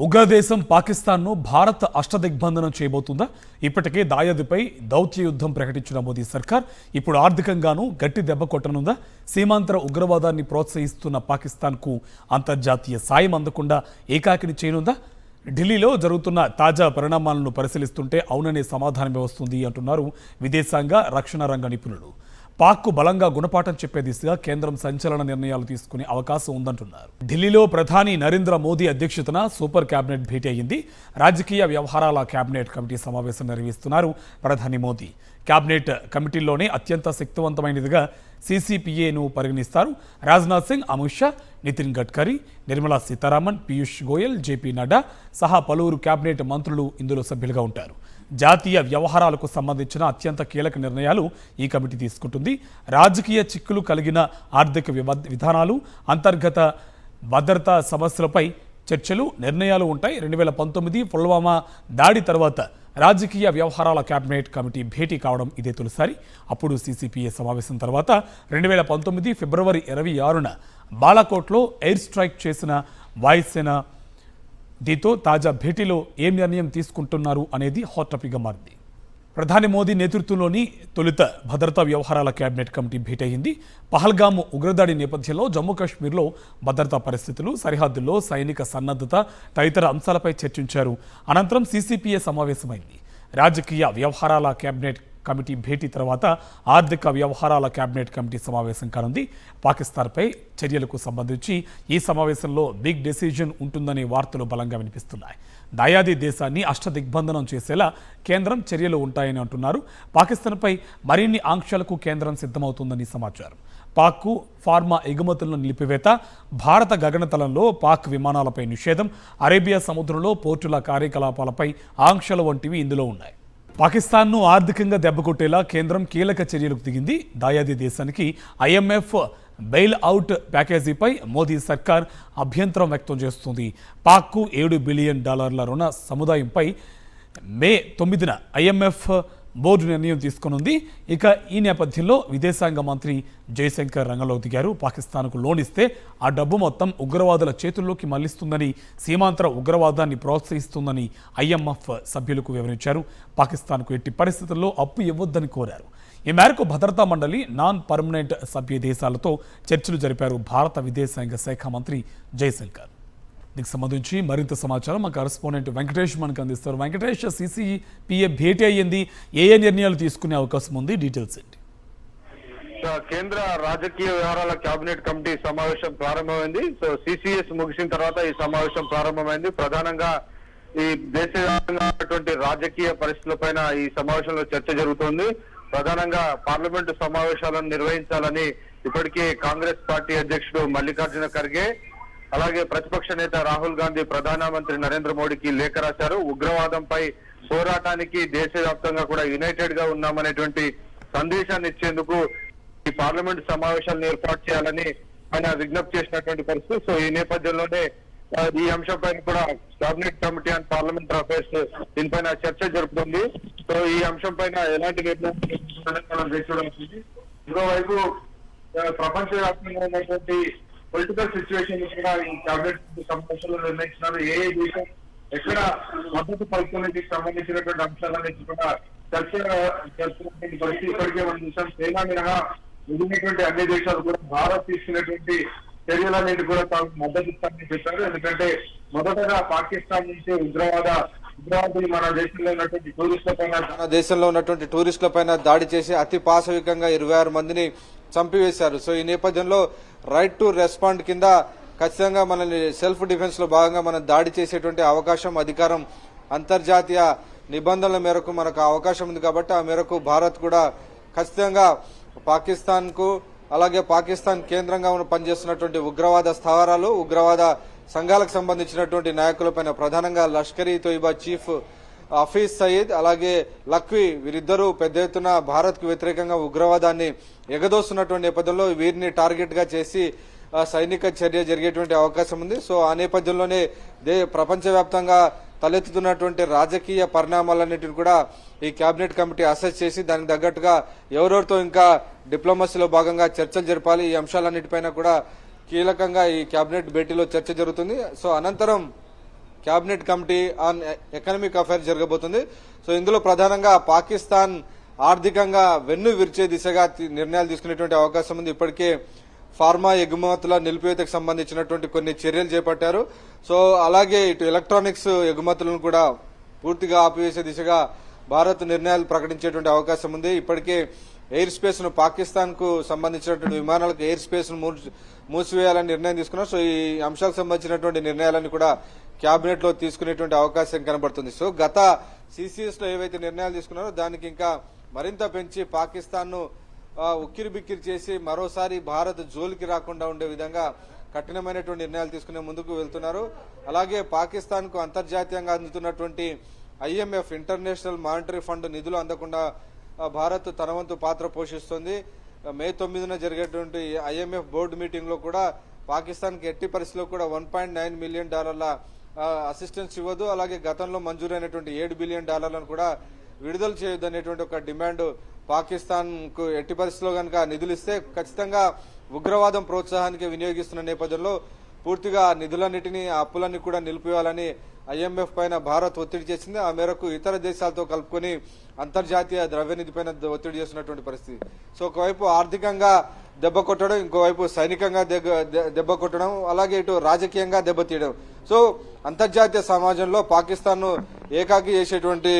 ఉగ్రదేశం పాకిస్తాన్ను భారత్ అష్టదిగ్బంధనం చేయబోతుందా? ఇప్పటికే దాయాదిపై దౌత్య యుద్ధం ప్రకటించిన మోదీ సర్కార్ ఇప్పుడు ఆర్థికంగానూ గట్టి దెబ్బ కొట్టనుందా? సీమాంతర ఉగ్రవాదాన్ని ప్రోత్సహిస్తున్న పాకిస్తాన్కు అంతర్జాతీయ సాయం అందకుండా ఏకాకిని చేయనుందా? ఢిల్లీలో జరుగుతున్న తాజా పరిణామాలను పరిశీలిస్తుంటే అవుననే సమాధానమే వస్తుంది అంటున్నారు విదేశాంగ రక్షణ రంగ నిపుణులు. పాక్కు బలంగా గుణపాఠం చెప్పే దిశగా కేంద్రం సంచలన నిర్ణయాలు తీసుకునే అవకాశం ఉందంటున్నారు. ఢిల్లీలో ప్రధాని నరేంద్ర మోదీ అధ్యక్షతన సూపర్ కేబినెట్ భేటీ అయింది. రాజకీయ వ్యవహారాల కేబినెట్ కమిటీ సమావేశం నిర్వహిస్తున్నారు ప్రధాని మోదీ. కేబినెట్ కమిటీల్లోనే అత్యంత శక్తివంతమైనదిగా సీసీపీఏను పరిగణిస్తారు. రాజ్నాథ్ సింగ్, అమిత్ షా, నితిన్ గడ్కరీ, నిర్మలా సీతారామన్, పీయూష్ గోయల్, జేపీ నడ్డా సహా పలువురు కేబినెట్ మంత్రులు ఇందులో సభ్యులుగా ఉంటారు. జాతీయ వ్యవహారాలకు సంబంధించిన అత్యంత కీలక నిర్ణయాలు ఈ కమిటీ తీసుకుంటుంది. రాజకీయ చిక్కులు కలిగిన ఆర్థిక విధానాలు, అంతర్గత భద్రతా సమస్యలపై చర్చలు, నిర్ణయాలు ఉంటాయి. 2019 పుల్వామా దాడి తర్వాత రాజకీయ వ్యవహారాల కేబినెట్ కమిటీ భేటీ కావడం ఇదే తొలిసారి. అప్పుడు సీసీపీఏ సమావేశం తర్వాత 2019 ఫిబ్రవరి 26న బాలాకోట్లో ఎయిర్ స్ట్రైక్ చేసిన వాయుసేన. దీంతో తాజా భేటీలో ఏం నిర్ణయం తీసుకుంటున్నారు అనేది హాట్ టాపిక్గా మారింది. ప్రధాని మోదీ నేతృత్వంలోని తొలుత భద్రతా వ్యవహారాల కేబినెట్ కమిటీ భేటీ అయింది. పహల్గాము ఉగ్రదాడి నేపథ్యంలో జమ్మూ కాశ్మీర్లో భద్రతా పరిస్థితులు, సరిహద్దుల్లో సైనిక సన్నద్ధత తదితర అంశాలపై చర్చించారు. అనంతరం సీసీపీఏ సమావేశమైంది. రాజకీయ వ్యవహారాల కేబినెట్ కమిటీ భేటీ తర్వాత ఆర్థిక వ్యవహారాల కేబినెట్ కమిటీ సమావేశం కానుంది. పాకిస్తాన్పై చర్యలకు సంబంధించి ఈ సమావేశంలో బిగ్ డెసిజన్ ఉంటుందనే వార్తలు బలంగా వినిపిస్తున్నాయి. దాయాది దేశాన్ని అష్టదిగ్బంధనం చేసేలా కేంద్రం చర్యలు ఉంటాయని అంటున్నారు. పాకిస్తాన్పై మరిన్ని ఆంక్షలకు కేంద్రం సిద్ధమవుతుందని సమాచారం. పాక్కు ఫార్మా ఎగుమతులను నిలిపివేత, భారత గగనతలంలో పాక్ విమానాలపై నిషేధం, అరేబియా సముద్రంలో పోర్టుల కార్యకలాపాలపై ఆంక్షలు వంటివి ఇందులో ఉన్నాయి. పాకిస్తాన్ను ఆర్థికంగా దెబ్బకొట్టేలా కేంద్రం కీలక చర్యలకు దిగింది. దాయాది దేశానికి ఐఎంఎఫ్ బెయిల్ అవుట్ ప్యాకేజీపై మోదీ సర్కార్ అభ్యంతరం వ్యక్తం చేస్తుంది. పాక్కు $7 బిలియన్ రుణ సముదాయంపై మే 9న ఐఎంఎఫ్ బోర్డు నిర్ణయం తీసుకునుంది. ఇక ఈ నేపథ్యంలో విదేశాంగ మంత్రి జయశంకర్ రంగంలోకి దిగారు. పాకిస్తాన్కు లోన్ ఇస్తే ఆ డబ్బు మొత్తం ఉగ్రవాదుల చేతుల్లోకి మళ్లిస్తుందని, సీమాంతర ఉగ్రవాదాన్ని ప్రోత్సహిస్తుందని ఐఎంఎఫ్ సభ్యులకు వివరించారు. పాకిస్తాన్కు ఎట్టి పరిస్థితుల్లో అప్పు ఇవ్వొద్దని కోరారు. ఈ మేరకు భద్రతా మండలి నాన్ పర్మనెంట్ సభ్య దేశాలతో చర్చలు జరిపారు భారత విదేశాంగ శాఖ మంత్రి జయశంకర్. దీనికి సంబంధించి మరింత సమాచారం మా కరెస్పాండెంట్ వెంకటేష్ మనకు అందిస్తారు. వెంకటేష్, సీసీపీఏ భేటీ అయ్యింది, ఏ నిర్ణయాలు తీసుకునే అవకాశం ఉంది, డీటెయిల్స్ ఏంటి? కేంద్ర రాజకీయ వ్యవహారాల కేబినెట్ కమిటీ సమావేశం ప్రారంభమైంది. సో సిసిఎస్ ముగిసిన తర్వాత ఈ సమావేశం ప్రారంభమైంది. ప్రధానంగా ఈ దేశవ్యాప్తంగా ఉన్నటువంటి రాజకీయ పరిస్థితులపైన ఈ సమావేశంలో చర్చ జరుగుతోంది. ప్రధానంగా పార్లమెంటు సమావేశాలను నిర్వహించాలని ఇప్పటికే కాంగ్రెస్ పార్టీ అధ్యక్షుడు మల్లికార్జున ఖర్గే, అలాగే ప్రతిపక్ష నేత రాహుల్ గాంధీ ప్రధానమంత్రి నరేంద్ర మోడీకి లేఖ రాశారు. ఉగ్రవాదంపై పోరాటానికి దేశవ్యాప్తంగా కూడా యునైటెడ్ గా ఉన్నామనేటువంటి సందేశాన్ని ఇచ్చేందుకు ఈ పార్లమెంట్ సమావేశాలను ఏర్పాటు చేయాలని ఆయన విజ్ఞప్తి చేసినటువంటి పరిస్థితి. సో ఈ నేపథ్యంలోనే ఈ అంశంపైన కూడా cabinet committee on parliamentary affairs దీనిపైన చర్చ జరుపుతుంది. సో ఈ అంశం పైన ఎలాంటి నిర్ణయం ఇంకోవైపు ప్రపంచవ్యాప్తంగా ఉన్నటువంటి పొలిటికల్ సిచ్యువేషన్ కూడా ఈ కేబినెట్ సమావేశంలో నిర్ణయించినారు. ఏ దేశం ఎక్కడ మద్దతు పలుకునేకి సంబంధించినటువంటి అంశాలన్నింటి కూడా చర్చ జరుపుతున్నటువంటి పరిస్థితి ఇప్పటికే మనం చూసాం. చైనా మినహా మిగిలినటువంటి అన్ని దేశాలు కూడా భారత్ తీసుకున్నటువంటి చర్యలన్నింటి కూడా తాము మద్దతు ఇస్తామని చెప్పారు. ఎందుకంటే మొదటగా పాకిస్తాన్ నుంచి ఉగ్రవాదులు మన దేశంలో ఉన్నటువంటి టూరిస్టుల పైన దాడి చేసి అతి పాశవికంగా 26 మందిని చంపివేశారు. సో ఈ నేపథ్యంలో రైట్ టు రెస్పాండ్ కింద ఖచ్చితంగా మనల్ని సెల్ఫ్ డిఫెన్స్ లో భాగంగా మనం దాడి చేసేటువంటి అవకాశం, అధికారం అంతర్జాతీయ నిబంధనల మేరకు మనకు అవకాశం ఉంది. కాబట్టి ఆ మేరకు భారత్ కూడా ఖచ్చితంగా పాకిస్తాన్ కు, అలాగే పాకిస్తాన్ కేంద్రంగా పనిచేస్తున్నటువంటి ఉగ్రవాద స్థావరాలు, ఉగ్రవాద సంఘాలకు సంబంధించినటువంటి నాయకులపైన ప్రధానంగా లష్కర్ ఈ తోయిబా చీఫ్ హఫీజ్ సయీద్, అలాగే లఖ్వీ, వీరిద్దరూ పెద్ద ఎత్తున భారత్ కు వ్యతిరేకంగా ఉగ్రవాదాన్ని ఎగదోస్తున్నటువంటి నేపథ్యంలో వీరిని టార్గెట్ గా చేసి సైనిక చర్య జరిగేటువంటి అవకాశం ఉంది. సో ఆ నేపథ్యంలోనే ప్రపంచవ్యాప్తంగా తలెత్తుతున్నటువంటి రాజకీయ పరిణామాలన్నింటిని కూడా ఈ కేబినెట్ కమిటీ అసెస్ చేసి దానికి తగ్గట్టుగా ఎవరెవరితో ఇంకా డిప్లొమసీలో భాగంగా చర్చలు జరపాలి, ఈ అంశాలన్నిటిపైన కూడా కీలకంగా ఈ కేబినెట్ భేటీలో చర్చ జరుగుతుంది. సో అనంతరం cabinet committee on economic affairs జరగబోతుంది. సో ఇందులో ప్రధానంగా పాకిస్తాన్ ఆర్థికంగా వెన్ను విరిచే దిశగా నిర్ణయాలు తీసుకునేటువంటి అవకాశం ఉంది. ఇప్పటికే ఫార్మా ఎగుమతుల నిలిపివేతకు సంబంధించినటువంటి కొన్ని చర్యలు చేపట్టారు. సో అలాగే ఇటు ఎలక్ట్రానిక్స్ ఎగుమతులను కూడా పూర్తిగా ఆపివేసే దిశగా భారత్ నిర్ణయాలు ప్రకటించేటువంటి అవకాశం ఉంది. ఇప్పటికే ఎయిర్ స్పేస్ ను పాకిస్తాన్ కు సంబంధించినటువంటి విమానాలకు ఎయిర్ స్పేస్ ను మూసివేయాలని నిర్ణయం తీసుకున్నారు. సో ఈ అంశాలకు సంబంధించినటువంటి నిర్ణయాలను కూడా కేబినెట్ లో తీసుకునేటువంటి అవకాశం కనబడుతుంది. సో గత సిసిఎస్ లో ఏవైతే నిర్ణయాలు తీసుకున్నారో దానికి ఇంకా మరింత పెంచి పాకిస్తాన్ ను ఉక్కిరి బిక్కిరి చేసి మరోసారి భారత్ జోలికి రాకుండా ఉండే విధంగా కఠినమైనటువంటి నిర్ణయాలు తీసుకునే ముందుకు వెళ్తున్నారు. అలాగే పాకిస్తాన్ కు అంతర్జాతీయంగా అందుతున్నటువంటి IMF ఇంటర్నేషనల్ మానిటరీ ఫండ్ నిధులు అందకుండా భారత్ తన వంతు పాత్ర పోషిస్తుంది. మే 9న జరిగేటువంటి IMF బోర్డు మీటింగ్ లో కూడా పాకిస్తాన్ కి ఎట్టి పరిస్థితిలో కూడా $1.9 మిలియన్ అసిస్టెన్స్ ఇవ్వదు. అలాగే గతంలో మంజూరైనటువంటి $7 బిలియన్ కూడా విడుదల చేయొద్దనేటువంటి ఒక డిమాండ్ పాకిస్తాన్ కు ఎట్టి పరిస్థితిలో కనుక నిధులు ఇస్తే ఖచ్చితంగా ఉగ్రవాదం ప్రోత్సాహానికి వినియోగిస్తున్న నేపథ్యంలో పూర్తిగా నిధులన్నిటినీ ఆ అప్పులన్నీ కూడా నిలిపివేయాలని IMF పైన భారత్ ఒత్తిడి చేసింది. ఆ మేరకు ఇతర దేశాలతో కలుపుకొని అంతర్జాతీయ ద్రవ్యనిధి పైన ఒత్తిడి చేస్తున్నటువంటి పరిస్థితి. సో ఒకవైపు ఆర్థికంగా దెబ్బ కొట్టడం, ఇంకోవైపు సైనికంగా దెబ్బ కొట్టడం, అలాగే ఇటు రాజకీయంగా దెబ్బతీయడం. సో అంతర్జాతీయ సమాజంలో పాకిస్తాన్ ను ఏకాకి చేసేటువంటి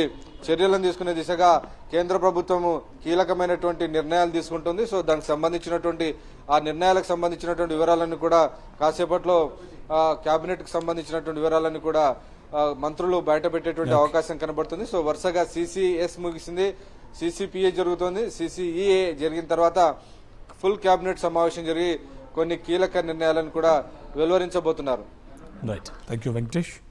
చర్యలను తీసుకునే దిశగా కేంద్ర ప్రభుత్వము కీలకమైనటువంటి నిర్ణయాలు తీసుకుంటుంది. సో దానికి సంబంధించినటువంటి ఆ నిర్ణయాలకు సంబంధించినటువంటి వివరాలన్నీ కూడా కాసేపట్లో కేబినెట్ కు సంబంధించినటువంటి వివరాలన్నీ కూడా మంత్రులు బయట పెట్టేటువంటి అవకాశం కనబడుతుంది. సో వరుసగా CCS ముగిసింది, CCPA జరుగుతోంది, CCEA జరిగిన తర్వాత ఫుల్ కేబినెట్ సమావేశం జరిగి కొన్ని కీలక నిర్ణయాలను కూడా వెలువరించబోతున్నారు. Right, thank you Venkatesh.